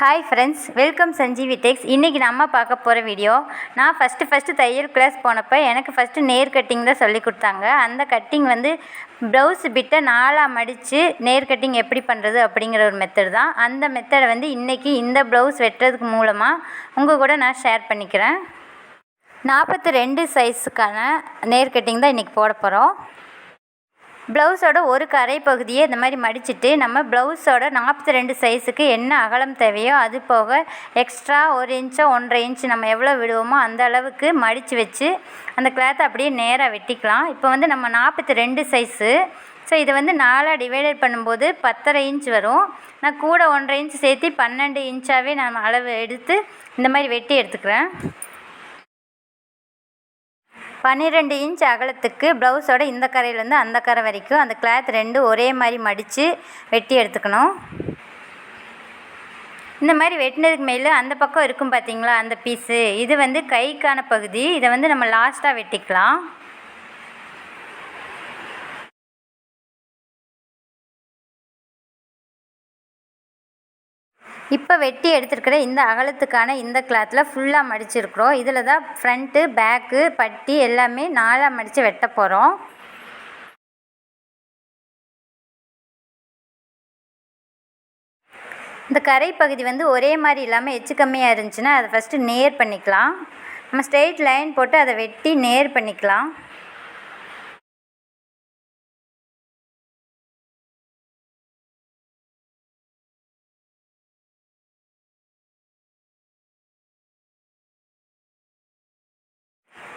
Hi friends, welcome Sanjeevi டெக்ஸ். இன்றைக்கி நம்ம பார்க்க போகிற வீடியோ, நான் ஃபஸ்ட்டு தையல் கிளாஸ் போனப்போ எனக்கு ஃபஸ்ட்டு நேர் கட்டிங் தான் சொல்லி கொடுத்தாங்க. அந்த கட்டிங் வந்து ப்ளவுஸ் பிட்டை 4ஆக மடித்து நேர் கட்டிங் எப்படி பண்ணுறது அப்படிங்கிற ஒரு மெத்தட் தான். அந்த மெத்தடை வந்து இன்றைக்கி இந்த ப்ளவுஸ் வெட்டுறதுக்கு மூலமாக உங்கள் கூட நான் ஷேர் பண்ணிக்கிறேன். 42 சைஸுக்கான நேர் கட்டிங் தான் இன்றைக்கி போட போகிறோம். ப்ளவுஸோட ஒரு கரை பகுதியை இந்த மாதிரி மடிச்சுட்டு நம்ம ப்ளவுஸோட 42 சைஸுக்கு என்ன அகலம் தேவையோ அது போக எக்ஸ்ட்ரா 1 இன்ச்சோ 1.5 இன்ச் நம்ம எவ்வளோ விடுவோமோ அந்த அளவுக்கு மடித்து வச்சு அந்த கிளாத்தை அப்படியே நேராக வெட்டிக்கலாம். இப்போ வந்து நம்ம 42 சைஸு, ஸோ இதை வந்து 4ஆக டிவைடட் பண்ணும்போது 10.5 இன்ச் வரும். நான் கூட 1.5 இன்ச் சேர்த்து 12 இன்ச்சாகவே நான் அளவு எடுத்து இந்த மாதிரி வெட்டி எடுத்துக்கிறேன். 12 இன்ச் அகலத்துக்கு ப்ளவுஸோட இந்த கரையிலேருந்து அந்த கரை வரைக்கும் அந்த கிளாத் 2 ஒரே மாதிரி மடித்து வெட்டி எடுத்துக்கணும். இந்த மாதிரி வெட்டினதுக்கு மேலே அந்த பக்கம் இருக்கும் பார்த்திங்களா அந்த பீஸு, இது வந்து கைக்கான பகுதி. இதை வந்து நம்ம லாஸ்ட்டாக வெட்டிக்கலாம். இப்போ வெட்டி எடுத்துருக்கிற இந்த அகலத்துக்கான இந்த கிளாத்தில் ஃபுல்லாக மடிச்சிருக்கிறோம். இதில் தான் ஃப்ரண்ட்டு பேக்கு பட்டி எல்லாமே 4ஆக மடித்து வெட்ட போகிறோம். இந்த கரை பகுதி வந்து ஒரே மாதிரி இல்லாமல் எச்சு கம்மியாக இருந்துச்சுன்னா அதை ஃபஸ்ட்டு நேர் பண்ணிக்கலாம். நம்ம ஸ்ட்ரெயிட் லைன் போட்டு அதை வெட்டி நேர் பண்ணிக்கலாம்.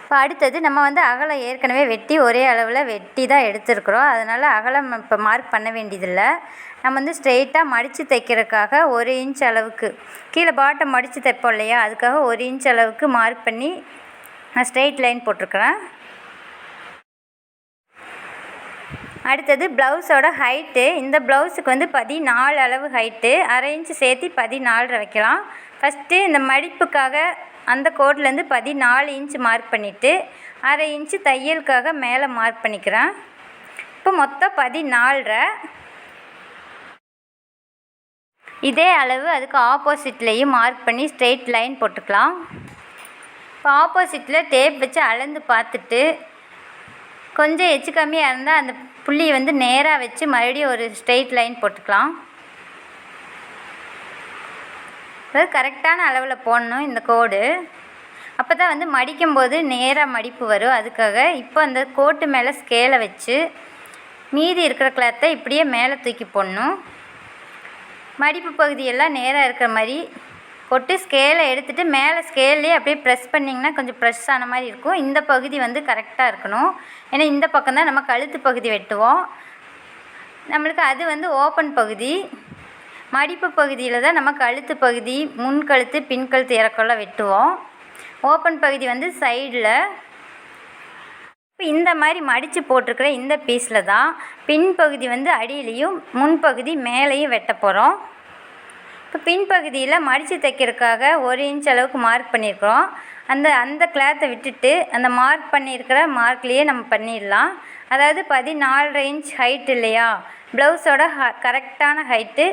இப்போ அடுத்தது நம்ம வந்து அகலம் ஏற்கனவே வெட்டி ஒரே அளவில் வெட்டி தான் எடுத்துருக்குறோம். அதனால் அகலம் இப்போ மார்க் பண்ண வேண்டியதில்லை. நம்ம வந்து ஸ்ட்ரெயிட்டாக மடித்து தைக்கிறதுக்காக 1 இன்ச் அளவுக்கு கீழே பாட்டம் மடித்து தைப்போம் இல்லையா, அதுக்காக 1 இன்ச் அளவுக்கு மார்க் பண்ணி நான் ஸ்ட்ரெயிட் லைன் போட்டிருக்கிறேன். அடுத்தது ப்ளவுஸோட ஹைட்டு. இந்த ப்ளவுஸுக்கு வந்து 14 அளவு ஹைட்டு, 1/2 இன்ச்சு சேர்த்து 14 வைக்கலாம். ஃபஸ்ட்டு இந்த மடிப்புக்காக அந்த கோட்லேருந்து 14 இன்ச்சு மார்க் பண்ணிவிட்டு 1/2 இன்ச்சு தையலுக்காக மேலே மார்க் பண்ணிக்கிறேன். இப்போ மொத்தம் 14. இதே அளவு அதுக்கு ஆப்போசிட்லேயும் மார்க் பண்ணி ஸ்ட்ரெயிட் லைன் போட்டுக்கலாம். இப்போ ஆப்போசிட்டில் டேப் வச்சு அளந்து பார்த்துட்டு கொஞ்சம் எச்சு கம்மியாக இருந்தால் அந்த புள்ளியை வந்து நேராக வச்சு மறுபடியும் ஒரு ஸ்ட்ரெயிட் லைன் போட்டுக்கலாம். அதாவது கரெக்டான அளவில் போடணும் இந்த கோடு, அப்போ தான் வந்து மடிக்கும்போது நேராக மடிப்பு வரும். அதுக்காக இப்போ அந்த கோட்டு மேலே ஸ்கேலை வச்சு மீதி இருக்கிற கிளாத்தை இப்படியே மேலே தூக்கி போடணும். மடிப்பு பகுதியெல்லாம் நேராக இருக்கிற மாதிரி போட்டு ஸ்கேலை எடுத்துகிட்டு மேலே ஸ்கேல்லே அப்படியே ப்ரெஸ் பண்ணிங்கன்னா கொஞ்சம் ப்ரெஸ் ஆன மாதிரி இருக்கும். இந்த பகுதி வந்து கரெக்டாக இருக்கணும். ஏன்னா இந்த பக்கம் தான் நம்ம கழுத்து பகுதி வெட்டுவோம். நம்மளுக்கு அது வந்து ஓப்பன் பகுதி. மடிப்பு பகுதியில் தான் நம்ம கழுத்து பகுதி, முன்கழுத்து பின்கழுத்து இறக்கெல்லாம் வெட்டுவோம். ஓப்பன் பகுதி வந்து சைடில். இப்போ இந்த மாதிரி மடித்து போட்டிருக்கிற இந்த பீஸில் தான் பின்பகுதி வந்து அடியிலையும் முன்பகுதி மேலேயும் வெட்ட போகிறோம். இப்போ பின்பகுதியில் மடித்து தைக்கிறதுக்காக 1 இன்ச் அளவுக்கு மார்க் பண்ணியிருக்கிறோம். அந்த கிளாத்தை விட்டுட்டு அந்த மார்க் பண்ணியிருக்கிற மார்க்லேயே நம்ம பண்ணிடலாம். அதாவது 14.5 இன்ச் ஹைட் இல்லையா, ப்ளவுஸோட கரெக்டான ஹைட்டு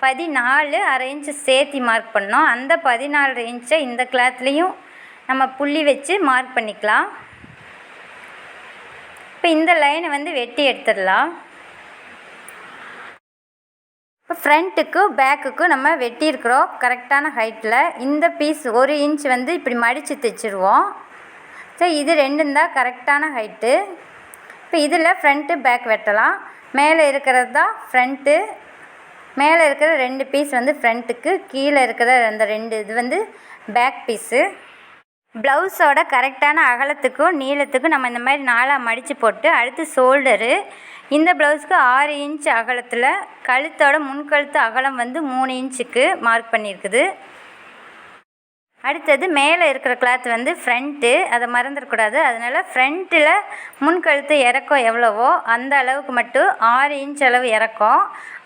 14, 1/2 இன்ச்சு சேர்த்தி மார்க் பண்ணோம். அந்த 14 இன்ச்சை இந்த கிளாத்லேயும் நம்ம புள்ளி வச்சு மார்க் பண்ணிக்கலாம். இப்போ இந்த லைனை வந்து வெட்டி எடுத்துடலாம். இப்போ ஃப்ரண்ட்டுக்கும் பேக்குக்கும் நம்ம வெட்டியிருக்கிறோம் கரெக்டான ஹைட்டில். இந்த பீஸ் 1 இன்ச் வந்து இப்படி மடித்து தைச்சிருவோம். ஸோ இது 2 தான் கரெக்டான ஹைட்டு. இப்போ இதில் ஃப்ரண்ட்டு பேக் வெட்டலாம். மேலே இருக்கிறது தான் ஃப்ரண்ட்டு, மேலே இருக்கிற 2 பீஸ் வந்து ஃப்ரண்ட்டுக்கு, கீழே இருக்கிற அந்த 2 இது வந்து பேக் பீஸு. ப்ளவுஸோட கரெக்டான அகலத்துக்கும் நீளத்துக்கும் நம்ம இந்த மாதிரி 4ஆக மடித்து போட்டு அடுத்து ஷோல்டரு. இந்த ப்ளவுஸுக்கு 6 இன்ச் அகலத்தில் கழுத்தோட முன்கழுத்து அகலம் வந்து 3 இன்ச்சுக்கு மார்க் பண்ணியிருக்குது. அடுத்தது மேலே இருக்கிற கிளாத் வந்து ஃப்ரண்ட்டு, அதை மறந்துடக்கூடாது. அதனால் ஃப்ரண்ட்டில் முன்கழுத்து இறக்கம் எவ்வளவோ அந்த அளவுக்கு மட்டும் 6 இன்ச் அளவு இறக்கம்,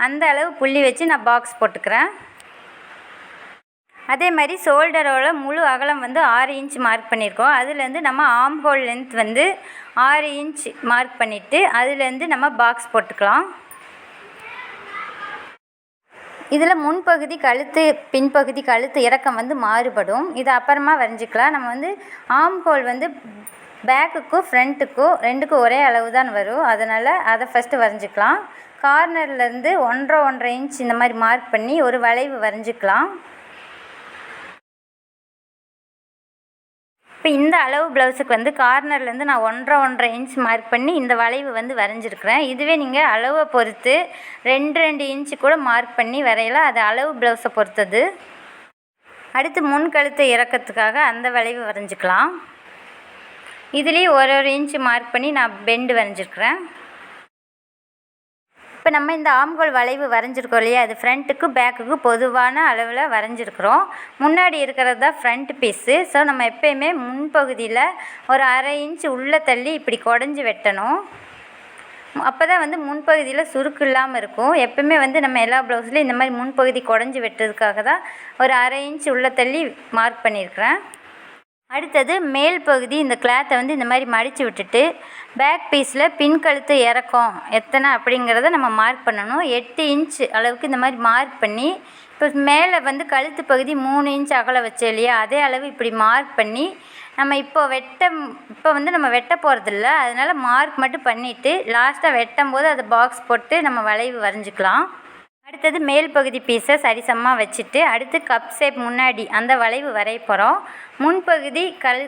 அந்த அளவு புள்ளி வச்சு நான் பாக்ஸ் போட்டுக்கிறேன். அதே மாதிரி ஷோல்டரோட முழு அகலம் வந்து 6 இன்ச் மார்க் பண்ணியிருக்கோம். அதுலேருந்து நம்ம ஆர்ம் ஹோல் லென்த் வந்து 6 இன்ச் மார்க் பண்ணிவிட்டு அதுலேருந்து நம்ம பாக்ஸ் போட்டுக்கலாம். இதில் முன்பகுதி கழுத்து பின்பகுதி கழுத்து இறக்கம் வந்து மாறுபடும். இது அப்புறமா வரைஞ்சிக்கலாம். நம்ம வந்து ஆம் ஹோல் வந்து பேக்குக்கும் ஃப்ரண்ட்டுக்கும் ரெண்டுக்கும் ஒரே அளவு தான் வரும். அதனால் அதை ஃபஸ்ட்டு வரைஞ்சிக்கலாம். கார்னர்லேருந்து 1.5 இன்ச் இந்த மாதிரி மார்க் பண்ணி ஒரு வளைவு வரைஞ்சிக்கலாம். இப்போ இந்த அளவு ப்ளவுஸுக்கு வந்து கார்னர்லேருந்து நான் 1.5 இன்ச் மார்க் பண்ணி இந்த வளைவு வந்து வரைஞ்சிருக்கிறேன். இதுவே நீங்கள் அளவை பொறுத்து 2 இன்ச்சு கூட மார்க் பண்ணி வரையலாம். அது அளவு ப்ளவுஸை பொறுத்தது. அடுத்து முன் கழுத்து இறக்கத்துக்காக அந்த வளைவு வரைஞ்சிக்கலாம். இதுலேயும் ஒரு இன்ச்சு மார்க் பண்ணி நான் பெண்டு வரைஞ்சிருக்கிறேன். இப்போ நம்ம இந்த ஆம்கோல் வளைவு வரைஞ்சிருக்கோம் இல்லையா, அது ஃப்ரண்ட்டுக்கு பேக்குக்கு பொதுவான அளவில் வரைஞ்சிருக்கிறோம். முன்னாடி இருக்கிறது தான் ஃப்ரண்ட் பீஸு. ஸோ நம்ம எப்போயுமே முன்பகுதியில் ஒரு 1/2 இன்ச்சு உள்ளே தள்ளி இப்படி குடஞ்சி வெட்டணும். அப்போ தான் வந்து முன்பகுதியில் சுருக்கு இல்லாமல் இருக்கும். எப்போயுமே வந்து நம்ம எல்லா ப்ளவுஸ்லையும் இந்த மாதிரி முன்பகுதி குடஞ்சி வெட்டுறதுக்காக தான் ஒரு 1/2 இன்ச்சு உள்ளே தள்ளி மார்க் பண்ணியிருக்கிறேன். அடுத்தது மேல் பகுதி இந்த கிளாத்தை வந்து இந்த மாதிரி மடித்து விட்டுட்டு பேக் பீஸில் பின் கழுத்து இறக்கம் எத்தனை அப்படிங்கிறத நம்ம மார்க் பண்ணணும். 8 இன்ச் அளவுக்கு இந்த மாதிரி மார்க் பண்ணி, இப்போ மேலே வந்து கழுத்து பகுதி 3 இன்ச் அகலம் வச்சோம் இல்லையா, அதே அளவு இப்படி மார்க் பண்ணி நம்ம இப்போ வந்து நம்ம வெட்ட போகிறதில்ல, அதனால் மார்க் மட்டும் பண்ணிவிட்டு லாஸ்ட்டாக வெட்டும் போது அதை பாக்ஸ் போட்டு நம்ம வளைவு வரைஞ்சிக்கலாம். அடுத்தது மேல் பகுதி பீஸை சரிசமமாக வச்சுட்டு அடுத்து கப் ஷேப் முன்னாடி அந்த வளைவு வரைய போகிறோம். முன்பகுதி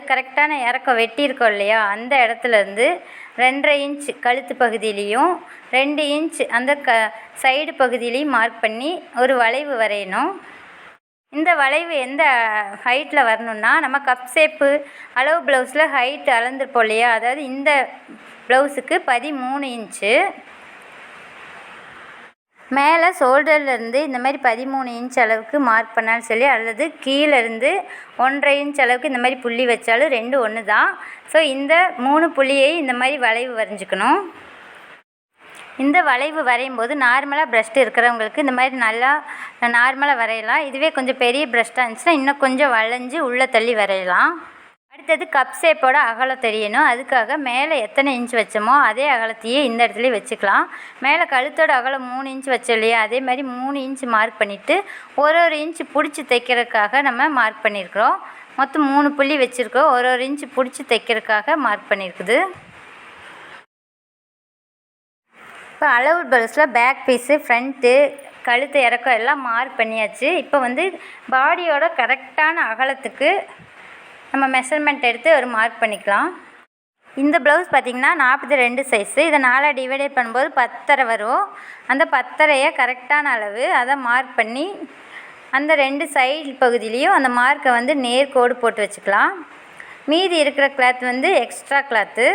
கரெக்டான இறக்கம் வெட்டியிருக்கோம் இல்லையா, அந்த இடத்துலேருந்து 2.5 இன்ச் கழுத்து பகுதியிலையும் 2 இன்ச் அந்த சைடு பகுதியிலையும் மார்க் பண்ணி ஒரு வளைவு வரையணும். இந்த வளைவு எந்த ஹைட்டில் வரணுன்னா, நம்ம கப் ஷேப்பு அளவு ப்ளவுஸில் ஹைட்டு அளந்துருப்போம் இல்லையா, அதாவது இந்த ப்ளவுஸுக்கு 13 இன்ச்சு. மேலே ஷோல்டர்லேருந்து இந்த மாதிரி 13 இன்ச் அளவுக்கு மார்க் பண்ணாலும் சொல்லி, அல்லது கீழேருந்து 1.5 இன்ச் அளவுக்கு இந்த மாதிரி புள்ளி வச்சாலும் ரெண்டும் ஒன்று தான். ஸோ இந்த 3 புள்ளியை இந்த மாதிரி வளைவு வரைஞ்சிக்கணும். இந்த வளைவு வரையும் போது நார்மலாக ப்ரஷ்ட்டு இருக்கிறவங்களுக்கு இந்த மாதிரி நல்லா நார்மலாக வரையலாம். இதுவே கொஞ்சம் பெரிய ப்ரஷ்ட்டாக இருந்துச்சுன்னா இன்னும் கொஞ்சம் வளைஞ்சு உள்ளே தள்ளி வரையலாம். அடுத்தது கப் ஷேப்போட அகலம் தெரியணும். அதுக்காக மேலே எத்தனை இன்ச் வச்சோமோ அதே அகலத்தையே இந்த இடத்துலையே வச்சுக்கலாம். மேலே கழுத்தோட அகலம் 3 இன்ச் வச்சோம் இல்லையா, அதே மாதிரி 3 இன்ச் மார்க் பண்ணிவிட்டு ஒரு இன்ச்சு பிடிச்சி தைக்கிறதுக்காக நம்ம மார்க் பண்ணியிருக்கிறோம். மொத்தம் 3 புள்ளி வச்சுருக்கோம். ஒரு இன்ச்சு பிடிச்சி தைக்கிறதுக்காக மார்க் பண்ணியிருக்குது. இப்போ அளவு ப்ளவுஸில் பேக் பீஸு ஃப்ரண்ட்டு கழுத்து இறக்கம் எல்லாம் மார்க் பண்ணியாச்சு. இப்போ வந்து பாடியோட கரெக்டான அகலத்துக்கு நம்ம மெஷர்மெண்ட் எடுத்து ஒரு மார்க் பண்ணிக்கலாம். இந்த ப்ளவுஸ் பார்த்திங்கன்னா 42 சைஸு. இதை 4 டிவைடேட் பண்ணும்போது 10.5 வரும். அந்த 10.5 கரெக்டான அளவு அதை மார்க் பண்ணி அந்த 2 சைடு பகுதியிலையும் அந்த மார்க்கை வந்து நேர்கோடு போட்டு வச்சுக்கலாம். மீதி இருக்கிற கிளாத் வந்து எக்ஸ்ட்ரா கிளாத்து.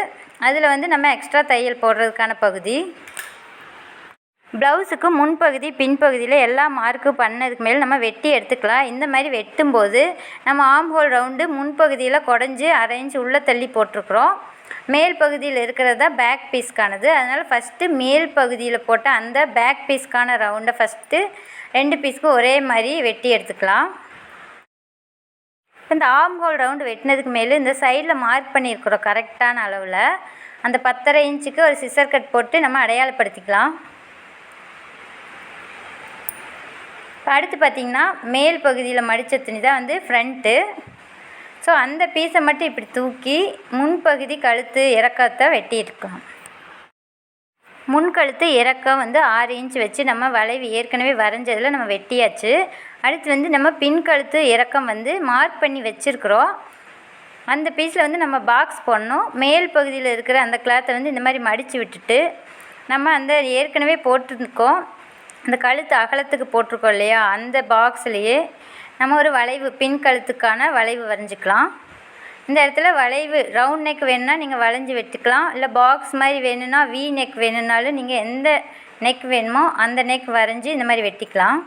அதில் வந்து நம்ம எக்ஸ்ட்ரா தையல் போடுறதுக்கான பகுதி. ப்ளவுஸுக்கு முன்பகுதி பின்பகுதியில் எல்லா மார்க்கு பண்ணதுக்கு மேலே நம்ம வெட்டி எடுத்துக்கலாம். இந்த மாதிரி வெட்டும்போது நம்ம ஆம் ஹோல் ரவுண்டு முன்பகுதியில் குடஞ்சி 1/2 இன்ச் உள்ளே தள்ளி போட்டிருக்கிறோம். மேல் பகுதியில் இருக்கிறது தான் பேக் பீஸ்க்கானது. அதனால் ஃபஸ்ட்டு மேல் பகுதியில் போட்ட அந்த பேக் பீஸ்க்கான ரவுண்டை ஃபஸ்ட்டு 2 பீஸ்க்கும் ஒரே மாதிரி வெட்டி எடுத்துக்கலாம். இந்த ஆம் ஹோல் ரவுண்டு வெட்டினதுக்கு மேலே இந்த சைடில் மார்க் பண்ணியிருக்கிறோம் கரெக்டான அளவில் அந்த 10.5 இன்ச்சுக்கு ஒரு சிசர் கட் போட்டு நம்ம அடையாளப்படுத்திக்கலாம். இப்போ அடுத்து பார்த்திங்கன்னா மேல் பகுதியில் மடித்த துணி தான் வந்து ஃப்ரண்ட்டு. ஸோ அந்த பீஸை மட்டும் இப்படி தூக்கி முன்பகுதி கழுத்து இறக்கத்தை வெட்டியிருக்கலாம். முன்கழுத்து இறக்கம் வந்து 6 இன்ச் வச்சு நம்ம வளைவு ஏற்கனவே வரைஞ்சதில் நம்ம வெட்டியாச்சு. அடுத்து வந்து நம்ம பின் கழுத்து இறக்கம் வந்து மார்க் பண்ணி வச்சுருக்குறோம். அந்த பீஸில் வந்து நம்ம பாக்ஸ் போடணும். மேல் பகுதியில் இருக்கிற அந்த கிளாத்தை வந்து இந்த மாதிரி மடித்து விட்டுட்டு நம்ம அந்த ஏற்கனவே போட்டிருக்கோம் அந்த கழுத்து அகலத்துக்கு போட்டிருக்கோம் இல்லையா, அந்த பாக்ஸ்லேயே நம்ம ஒரு வளைவு பின் கழுத்துக்கான வளைவு வரைஞ்சிக்கலாம். இந்த இடத்துல வளைவு ரவுண்ட் நெக் வேணும்னா நீங்கள் வளைஞ்சி வெட்டிக்கலாம். இல்லை பாக்ஸ் மாதிரி வேணும்னா வி நெக் வேணும்னாலும் நீங்கள் எந்த நெக் வேணுமோ அந்த நெக் வரைஞ்சி இந்த மாதிரி வெட்டிக்கலாம்.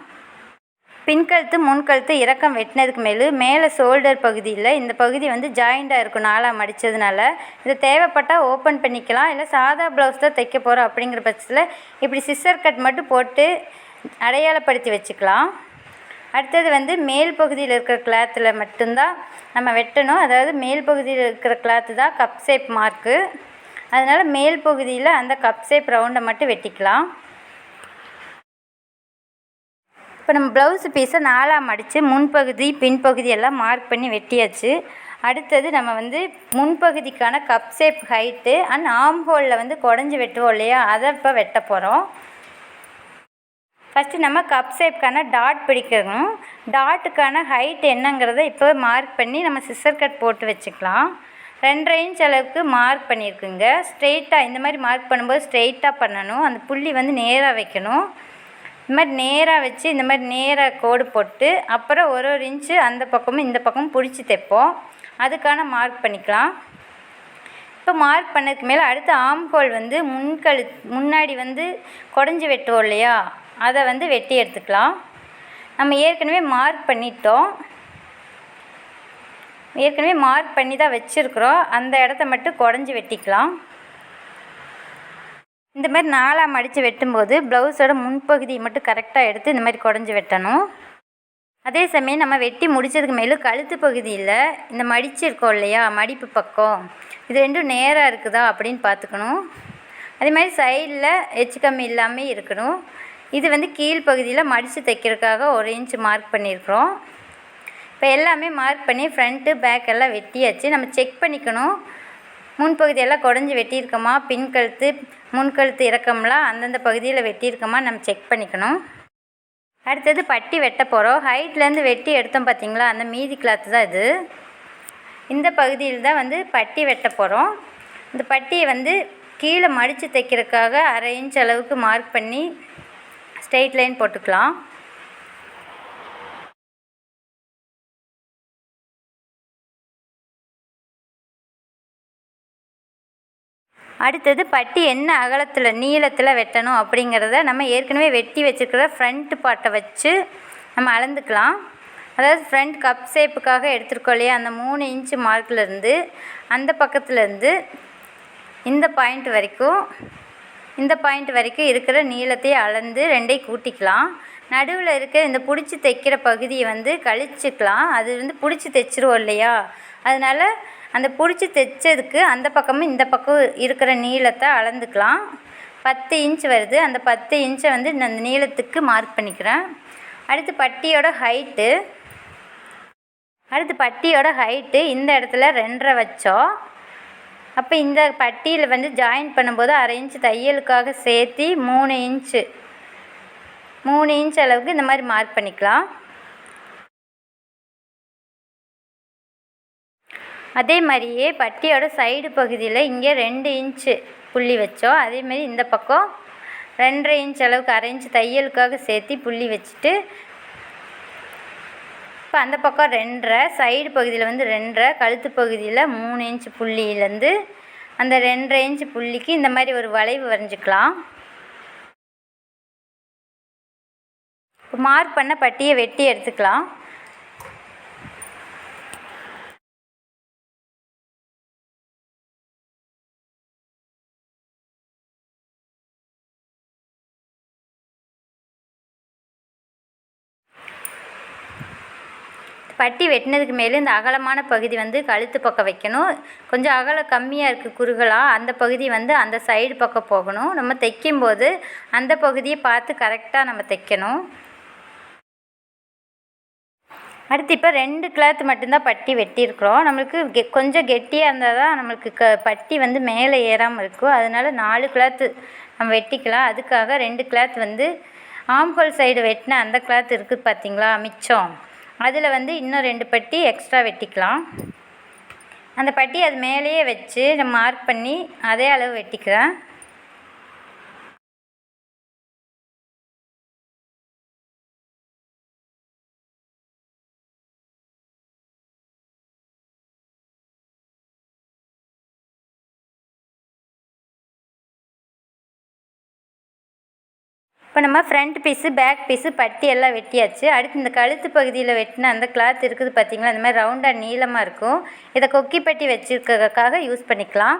பின்கழுத்து முன்கழுத்து இறக்கம் வெட்டினதுக்கு மேலே ஷோல்டர் பகுதியில் இந்த பகுதி வந்து ஜாயிண்டாக இருக்கும் 4ஆக மடித்ததுனால. இதை தேவைப்பட்டால் ஓப்பன் பண்ணிக்கலாம். இல்லை சாதா ப்ளவுஸ் தான் தைக்க போகிறோம் அப்படிங்கிற பட்சத்தில் இப்படி சிசர் கட் மட்டும் போட்டு அடையாளப்படுத்தி வச்சுக்கலாம். அடுத்தது வந்து மேல் பகுதியில் இருக்கிற கிளாத்தில் மட்டும்தான் நம்ம வெட்டணும். அதாவது மேல் பகுதியில் இருக்கிற கிளாத்து தான் கப் ஷேப் மார்க்கு. அதனால் மேல் பகுதியில் அந்த கப் ஷேப் ரவுண்டை மட்டும் வெட்டிக்கலாம். இப்போ நம்ம ப்ளவுஸு பீஸை 4ஆக மடித்து முன்பகுதி பின்பகுதி எல்லாம் மார்க் பண்ணி வெட்டியாச்சு. அடுத்தது நம்ம வந்து முன்பகுதிக்கான cup shape height and arm ஹோலில் வந்து குடஞ்சி வெட்டுவோம் இல்லையா, அதை இப்போ வெட்ட போகிறோம். ஃபஸ்ட்டு நம்ம கப் ஷேப்க்கான டாட் பிடிக்கணும். டாட்டுக்கான ஹைட் என்னங்கிறத இப்போ மார்க் பண்ணி நம்ம சிசர் கட் போட்டு வச்சுக்கலாம். 2.5 இன்ச் அளவுக்கு மார்க் பண்ணியிருக்குங்க. ஸ்ட்ரெயிட்டாக இந்த மாதிரி மார்க் பண்ணும்போது ஸ்ட்ரெயிட்டாக பண்ணணும். அந்த புள்ளி வந்து நேராக வைக்கணும். இந்த மாதிரி நேராக வச்சு இந்த மாதிரி நேராக கோடு போட்டு அப்புறம் ஒரு இன்ச்சு அந்த பக்கமும் இந்த பக்கமும் பிடிச்சி தைப்போம். அதுக்கான மார்க் பண்ணிக்கலாம். இப்போ மார்க் பண்ணதுக்கு மேலே அடுத்து ஆர்ம் ஹோல் வந்து முன்னாடி வந்து குடஞ்சி வெட்டுவோம் இல்லையா, அதை வந்து வெட்டி எடுத்துக்கலாம். நம்ம ஏற்கனவே மார்க் தான் வச்சுருக்குறோம். அந்த இடத்த மட்டும் குடஞ்சி வெட்டிக்கலாம். இந்த மாதிரி 4ஆக மடித்து வெட்டும்போது ப்ளவுஸோட முன்பகுதியை மட்டும் கரெக்டாக எடுத்து இந்த மாதிரி குடஞ்சி வெட்டணும். அதே சமயம் நம்ம வெட்டி முடித்ததுக்கு மேலும் கழுத்து பகுதியில் இந்த மடிச்சிருக்கோம் இல்லையா, மடிப்பு பக்கம், இது ரெண்டும் நேராக இருக்குதா அப்படின்னு பார்த்துக்கணும். அதே மாதிரி சைடில் எச்சு கம்மி இல்லாமல் இருக்கணும். இது வந்து கீழ்ப்பகுதியில் மடித்து தைக்கிறதுக்காக 1 இன்ச் மார்க் பண்ணியிருக்கிறோம். இப்போ எல்லாமே மார்க் பண்ணி ஃப்ரண்ட்டு பேக் எல்லாம் வெட்டியாச்சு. நம்ம செக் பண்ணிக்கணும், முன்பகுதியெல்லாம் குடஞ்சி வெட்டியிருக்கோமா, பின்கழுத்து முன்கழுத்து இறக்கம்லாம் அந்தந்த பகுதியில் வெட்டியிருக்கோமா நம்ம செக் பண்ணிக்கணும். அடுத்தது பட்டி வெட்ட போகிறோம். ஹைட்லேருந்து வெட்டி எடுத்தோம் பார்த்திங்களா, அந்த மீதி கிளாத்து தான் இது. இந்த பகுதியில் தான் வந்து பட்டி வெட்ட போகிறோம். இந்த பட்டியை வந்து கீழே மடித்து தைக்கிறதுக்காக 1/2 இன்ச் அளவுக்கு மார்க் பண்ணி ஸ்ட்ரெயிட் லைன் போட்டுக்கலாம். அடுத்தது பட்டி என்ன அகலத்தில் நீளத்தில் வெட்டணும் அப்படிங்கிறத நம்ம ஏற்கனவே வெட்டி வச்சுருக்கிற ஃப்ரண்ட் பார்ட்டை வச்சு நம்ம அளந்துக்கலாம். அதாவது ஃப்ரண்ட் கப் ஷேப்புக்காக எடுத்துருக்கோம் இல்லையா, அந்த 3 இன்ச்சு மார்க்லேருந்து அந்த பக்கத்துலேருந்து இந்த பாயிண்ட் வரைக்கும் இருக்கிற நீளத்தையே அளந்து 2ஐயும் கூட்டிக்கலாம். நடுவில் இருக்க இந்த பிடிச்சி தைக்கிற பகுதியை வந்து கழிச்சிக்கலாம். அது வந்து பிடிச்சி தைச்சிருவோம் இல்லையா, அதனால் அந்த பிடிச்சி தைச்சதுக்கு அந்த பக்கமும் இந்த பக்கம் இருக்கிற நீளத்தை அளந்துக்கலாம். 10 இன்ச் வருது. அந்த 10 இன்ச்சை வந்து அந்த நீளத்துக்கு மார்க் பண்ணிக்கிறேன். அடுத்து பட்டியோட ஹைட்டு இந்த இடத்துல 2.5 வச்சோம். அப்போ இந்த பட்டியில் வந்து ஜாயின் பண்ணும்போது 1/2 இன்ச் தையலுக்காக சேர்த்து 3 இன்ச் அளவுக்கு இந்த மாதிரி மார்க் பண்ணிக்கலாம். அதே மாதிரியே பட்டியோட சைடு பகுதியில் இங்கே 2 இன்ச்சு புள்ளி வச்சோம். அதேமாதிரி இந்த பக்கம் 2.5 இன்ச் அளவுக்கு 1/2 இன்ச் தையலுக்காக சேர்த்து புள்ளி வச்சுட்டு இப்போ அந்த பக்கம் 2.5, சைடு பகுதியில் வந்து 2.5, கழுத்து பகுதியில் 3 இன்ச் புள்ளியிலேருந்து அந்த 2.5 இன்ச் புள்ளிக்கு இந்த மாதிரி ஒரு வளைவு வரைஞ்சிக்கலாம். இப்போ மார்க் பண்ண பட்டியை வெட்டி எடுத்துக்கலாம். பட்டி வெட்டினதுக்கு மேலே இந்த அகலமான பகுதி வந்து கழுத்து பக்கம் வைக்கணும். கொஞ்சம் அகலம் கம்மியாக இருக்குது குறுகலாக, அந்த பகுதி வந்து அந்த சைடு பக்கம் போகணும். நம்ம தைக்கும்போது அந்த பகுதியை பார்த்து கரெக்டாக நம்ம தைக்கணும். அடுத்து இப்போ 2 கிளாத் மட்டும்தான் பட்டி வெட்டியிருக்கிறோம். நம்மளுக்கு கொஞ்சம் கெட்டியாக இருந்தால் தான் நம்மளுக்கு பட்டி வந்து மேலே ஏறாமல் இருக்கும். அதனால் 4 கிளாத்து நம்ம வெட்டிக்கலாம். அதுக்காக 2 கிளாத் வந்து ஆம்ஹோல் சைடு வெட்டின அந்த கிளாத் இருக்குது பார்த்திங்களா மிச்சம், அதில் வந்து இன்னும் 2 பட்டி எக்ஸ்ட்ரா வெட்டிக்கலாம். அந்த பட்டி அது மேலேயே வச்சு நம்ம மார்க் பண்ணி அதே அளவு வெட்டிக்கிறேன். இப்போ நம்ம ஃப்ரண்ட் பீஸு பேக் பீஸு பட்டி எல்லாம் வெட்டியாச்சு. அடுத்து இந்த கழுத்து பகுதியில் வெட்டின அந்த கிளாத் இருக்குது பார்த்திங்களா, அந்த மாதிரி ரவுண்டாக நீளமாக இருக்கும். இதை கொக்கி பட்டி வச்சுருக்கிறதுக்காக யூஸ் பண்ணிக்கலாம்.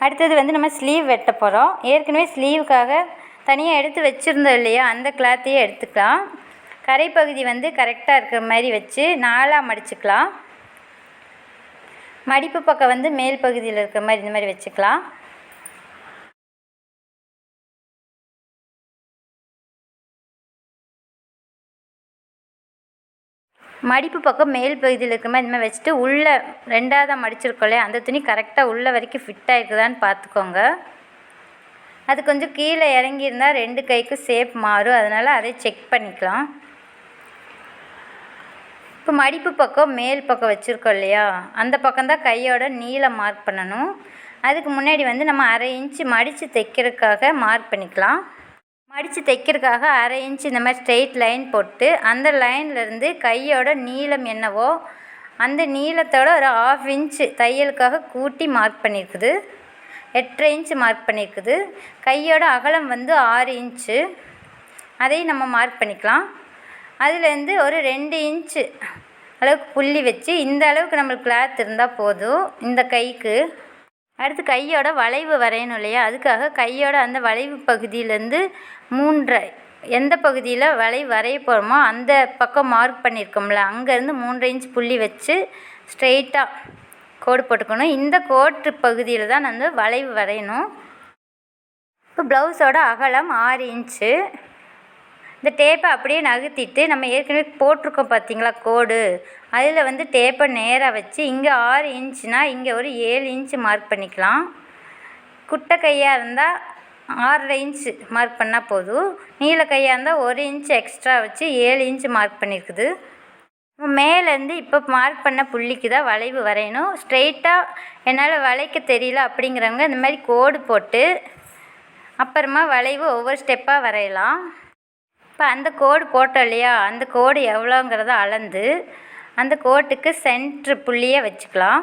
அடுத்தது வந்து நம்ம ஸ்லீவ் வெட்ட போகிறோம். ஏற்கனவே ஸ்லீவுக்காக தனியாக எடுத்து வச்சுருந்தோம் இல்லையா, அந்த கிளாத்தையே எடுத்துக்கலாம். கரைப்பகுதி வந்து கரெக்டாக இருக்கிற மாதிரி வச்சு 4ஆக மடிச்சுக்கலாம். மடிப்பு பக்கம் வந்து மேல் பகுதியில் இருக்கிற மாதிரி இந்த மாதிரி வச்சுக்கலாம். மடிப்பு பக்கம் மேல் பகுதியில் இருக்கிற மாதிரி இந்த மாதிரி வச்சுட்டு உள்ளே 2ஆவதாக மடிச்சிருக்கோம் இல்லையா, அந்த துணி கரெக்டாக உள்ளே வரைக்கும் ஃபிட் ஆகிருக்குதான்னு பார்த்துக்கோங்க. அது கொஞ்சம் கீழே இறங்கியிருந்தால் 2 கைக்கும் ஷேப் மாறும், அதனால் அதை செக் பண்ணிக்கலாம். இப்போ மடிப்பு பக்கம் மேல் பக்கம் வச்சுருக்கோம் இல்லையா, அந்த பக்கம்தான் கையோட நீளம் மார்க் பண்ணணும். அதுக்கு முன்னாடி வந்து நம்ம 1/2 இன்ச்சு மடித்து தைக்கிறதுக்காக மார்க் பண்ணிக்கலாம். மடித்து தைக்கிறதுக்காக 1/2 இன்ச்சு இந்த மாதிரி ஸ்ட்ரெயிட் லைன் போட்டு அந்த லைன்லேருந்து கையோட நீளம் என்னவோ அந்த நீளத்தோட ஒரு 1/2 இன்ச்சு தையலுக்காக கூட்டி மார்க் பண்ணியிருக்குது. 8.5 இன்ச்சு மார்க் பண்ணியிருக்குது. கையோட அகலம் வந்து 6 இன்ச்சு, அதையும் நம்ம மார்க் பண்ணிக்கலாம். அதுலேருந்து ஒரு 2 இன்ச்சு அளவுக்கு புள்ளி வச்சு இந்த அளவுக்கு நம்மளுக்கு கிளாத் இருந்தால் போதும் இந்த கைக்கு. அடுத்து கையோட வளைவு வரையணும் இல்லையா, அதுக்காக கையோட அந்த வளைவு பகுதியிலேருந்து 3 எந்த பகுதியில் வளைவு வரைய போகிறோமோ அந்த பக்கம் மார்க் பண்ணியிருக்கோம்ல, அங்கேருந்து 3 இன்ச் புள்ளி வச்சு ஸ்ட்ரெயிட்டாக கோடு போட்டுக்கணும். இந்த கோட்டு பகுதியில் தான் வந்து வளைவு வரையணும். இப்போ ப்ளவுஸோட அகலம் 6 இன்ச்சு. இந்த டேப்பை அப்படியே நகர்த்திட்டு நம்ம ஏற்கனவே போட்டிருக்கோம் பார்த்தீங்களா கோடு, அதில் வந்து டேப்பை நேராக வச்சு இங்கே 6 இன்ச்சுனால் இங்கே ஒரு 7 இன்ச்சு மார்க் பண்ணிக்கலாம். குட்டை கையாக இருந்தால் 6.5 இன்ச்சு மார்க் பண்ணால் போதும். நீள கையாக இருந்தால் 1 இன்ச்சு எக்ஸ்ட்ரா வச்சு 7 இன்ச்சு மார்க் பண்ணியிருக்குது. மேலேருந்து இப்போ மார்க் பண்ண புள்ளிக்கு தான் வளைவு வரையணும். ஸ்ட்ரெயிட்டாக என்னால் வளைக்க தெரியல அப்படிங்கிறவங்க இந்த மாதிரி கோடு போட்டு அப்புறமா வளைவு ஒவ்வொரு ஸ்டெப்பாக வரையலாம். இப்போ அந்த கோடு போட்டோம் இல்லையா, அந்த கோடு எவ்வளோங்கிறத அளந்து அந்த கோட்டுக்கு சென்ட்ரு புள்ளியை வச்சுக்கலாம்.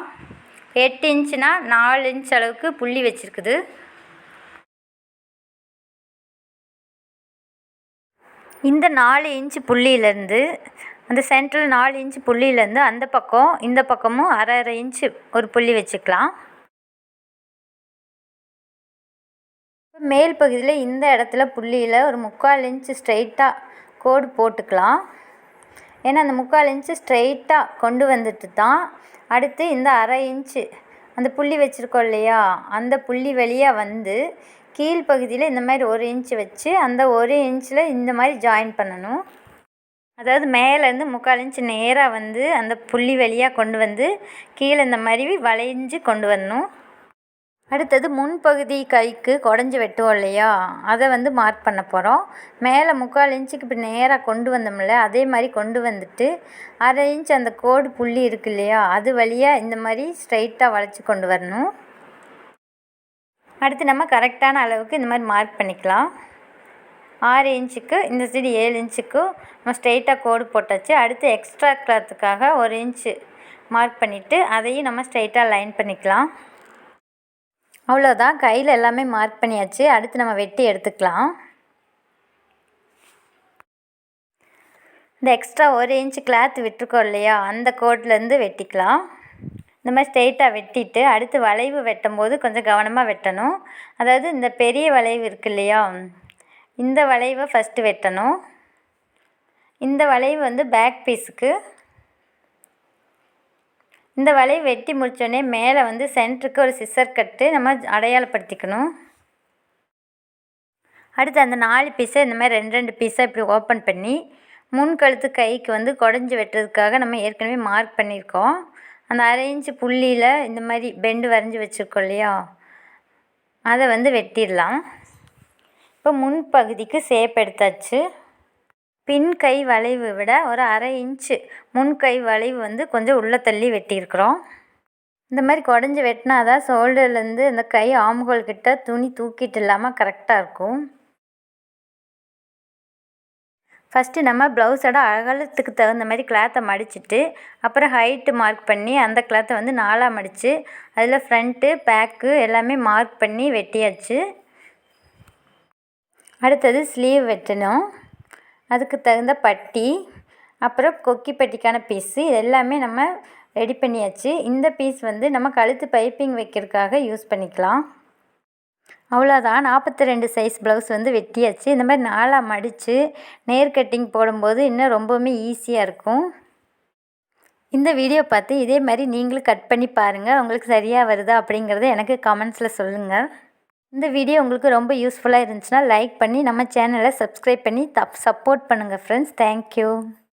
8 இன்ச்சுனா 4 இன்ச் அளவுக்கு புள்ளி வச்சுருக்குது. இந்த 4 இன்ச்சு புள்ளியிலேருந்து அந்த சென்ட்ரல் 4 இன்ச்சு புள்ளியிலேருந்து அந்த பக்கம் இந்த பக்கமும் 1/2 இன்ச்சு ஒரு புள்ளி வச்சுக்கலாம். மேல் பகுதியில் இந்த இடத்துல புள்ளியில் ஒரு 3/4 இன்ச்சு ஸ்ட்ரெயிட்டாக கோடு போட்டுக்கலாம். ஏன்னா அந்த 3/4 இன்ச்சு ஸ்ட்ரெயிட்டாக கொண்டு வந்துட்டு தான் அடுத்து இந்த 1/2 இன்ச்சு அந்த புள்ளி வச்சுருக்கோம் இல்லையா, அந்த புள்ளி வழியாக வந்து கீழ்ப்பகுதியில் இந்த மாதிரி 1 இன்ச்சு வச்சு அந்த 1 இன்ச்சில் இந்த மாதிரி ஜாயின் பண்ணணும். அதாவது மேலேருந்து 3/4 இன்ச்சு நேராக வந்து அந்த புள்ளி வழியாக கொண்டு வந்து கீழே இந்த மாதிரி வளைஞ்சு கொண்டு வரணும். அடுத்தது முன்பகுதி கைக்கு குடஞ்சி வெட்டுவோம் இல்லையா, அதை வந்து மார்க் பண்ண போகிறோம். மேலே 3/4 இன்ச்சுக்கு இப்போ நேராக கொண்டு வந்தோம்ல, அதே மாதிரி கொண்டு வந்துட்டு 1/2 இன்ச் அந்த கோடு புள்ளி இருக்கு இல்லையா, அது வழியாக இந்த மாதிரி ஸ்ட்ரைட்டாக வளைச்சி கொண்டு வரணும். அடுத்து நம்ம கரெக்டான அளவுக்கு இந்த மாதிரி மார்க் பண்ணிக்கலாம். 6 இன்ச்சுக்கு இந்த சைடு 7 இன்ச்சுக்கும் நம்ம ஸ்ட்ரெயிட்டாக கோடு போட்டாச்சு. அடுத்து எக்ஸ்ட்ரா கிளாத்துக்காக 1 இன்ச்சு மார்க் பண்ணிவிட்டு அதையும் நம்ம ஸ்ட்ரெயிட்டாக லைன் பண்ணிக்கலாம். அவ்வளோதான், கையில் எல்லாமே மார்க் பண்ணியாச்சு. அடுத்து நம்ம வெட்டி எடுத்துக்கலாம். இந்த எக்ஸ்ட்ரா 1 இன்ச்சு கிளாத் விட்டுருக்கோம் இல்லையா, அந்த கோட்லேருந்து வெட்டிக்கலாம். இந்த மாதிரி ஸ்ட்ரெயிட்டாக வெட்டிட்டு அடுத்து வளைவு வெட்டும் போது கொஞ்சம் கவனமாக வெட்டணும். அதாவது இந்த பெரிய வளைவு இருக்கு இல்லையா, இந்த வளைவை ஃபஸ்ட்டு வெட்டணும். இந்த வளைவு வந்து பேக் பீஸுக்கு. இந்த வளைவு வெட்டி முடித்தோடனே மேலே வந்து சென்டருக்கு ஒரு சிசர் கட்டு நம்ம அடையாளப்படுத்திக்கணும். அடுத்து அந்த 4 பீஸை இந்த மாதிரி 2 பீஸாக இப்படி ஓப்பன் பண்ணி முன்கழுத்து கைக்கு வந்து குடஞ்சி வெட்டுறதுக்காக நம்ம ஏற்கனவே மார்க் பண்ணியிருக்கோம். அந்த 1/2 இன்ச்சு புள்ளியில் இந்த மாதிரி பெண்டு வரைஞ்சி வச்சுருக்கோம் இல்லையா, அதை வந்து வெட்டிடலாம். இப்போ முன்பகுதிக்கு ஷேப் எடுத்தாச்சு. பின் கை வளைவு விட ஒரு 1/2 இன்ச்சு முன் கை வளைவு வந்து கொஞ்சம் உள்ளே தள்ளி வெட்டியிருக்கிறோம். இந்த மாதிரி குடஞ்சி வெட்டினா தான் ஷோல்டர்லேருந்து இந்த கை ஆம்ஹோல் கிட்ட துணி தூக்கிட்டு இல்லாமல் கரெக்டாக இருக்கும். ஃபஸ்ட்டு நம்ம ப்ளவுஸோட அகலத்துக்கு தகுந்த மாதிரி கிளாத்தை மடிச்சுட்டு அப்புறம் ஹைட்டு மார்க் பண்ணி அந்த கிளாத்தை வந்து 4ஆக மடித்து அதில் ஃப்ரண்ட்டு பேக்கு எல்லாமே மார்க் பண்ணி வெட்டியாச்சு. அடுத்தது ஸ்லீவ் வெட்டணும். அதுக்கு தகுந்த பட்டி அப்புறம் கொக்கி பட்டிக்கான பீஸு எல்லாமே நம்ம ரெடி பண்ணியாச்சு. இந்த பீஸ் வந்து நம்ம கழுத்து பைப்பிங் வைக்கிறதுக்காக யூஸ் பண்ணிக்கலாம். அவ்வளோதான், 42 சைஸ் ப்ளவுஸ் வந்து வெட்டியாச்சு. இந்த மாதிரி 4ஆக மடித்து நேர் கட்டிங் போடும்போது இன்னும் ரொம்பவுமே ஈஸியாக இருக்கும். இந்த வீடியோ பார்த்து இதே மாதிரி நீங்களும் கட் பண்ணி பாருங்கள். உங்களுக்கு சரியாக வருதா அப்படிங்கிறத எனக்கு கமெண்ட்ஸில் சொல்லுங்கள். இந்த வீடியோ உங்களுக்கு ரொம்ப யூஸ்ஃபுல்லாக இருந்துச்சுன்னா லைக் பண்ணி நம்ம சேனலை சப்ஸ்கிரைப் பண்ணி சப்போர்ட் பண்ணுங்கள் ஃப்ரெண்ட்ஸ். தேங்க்யூ.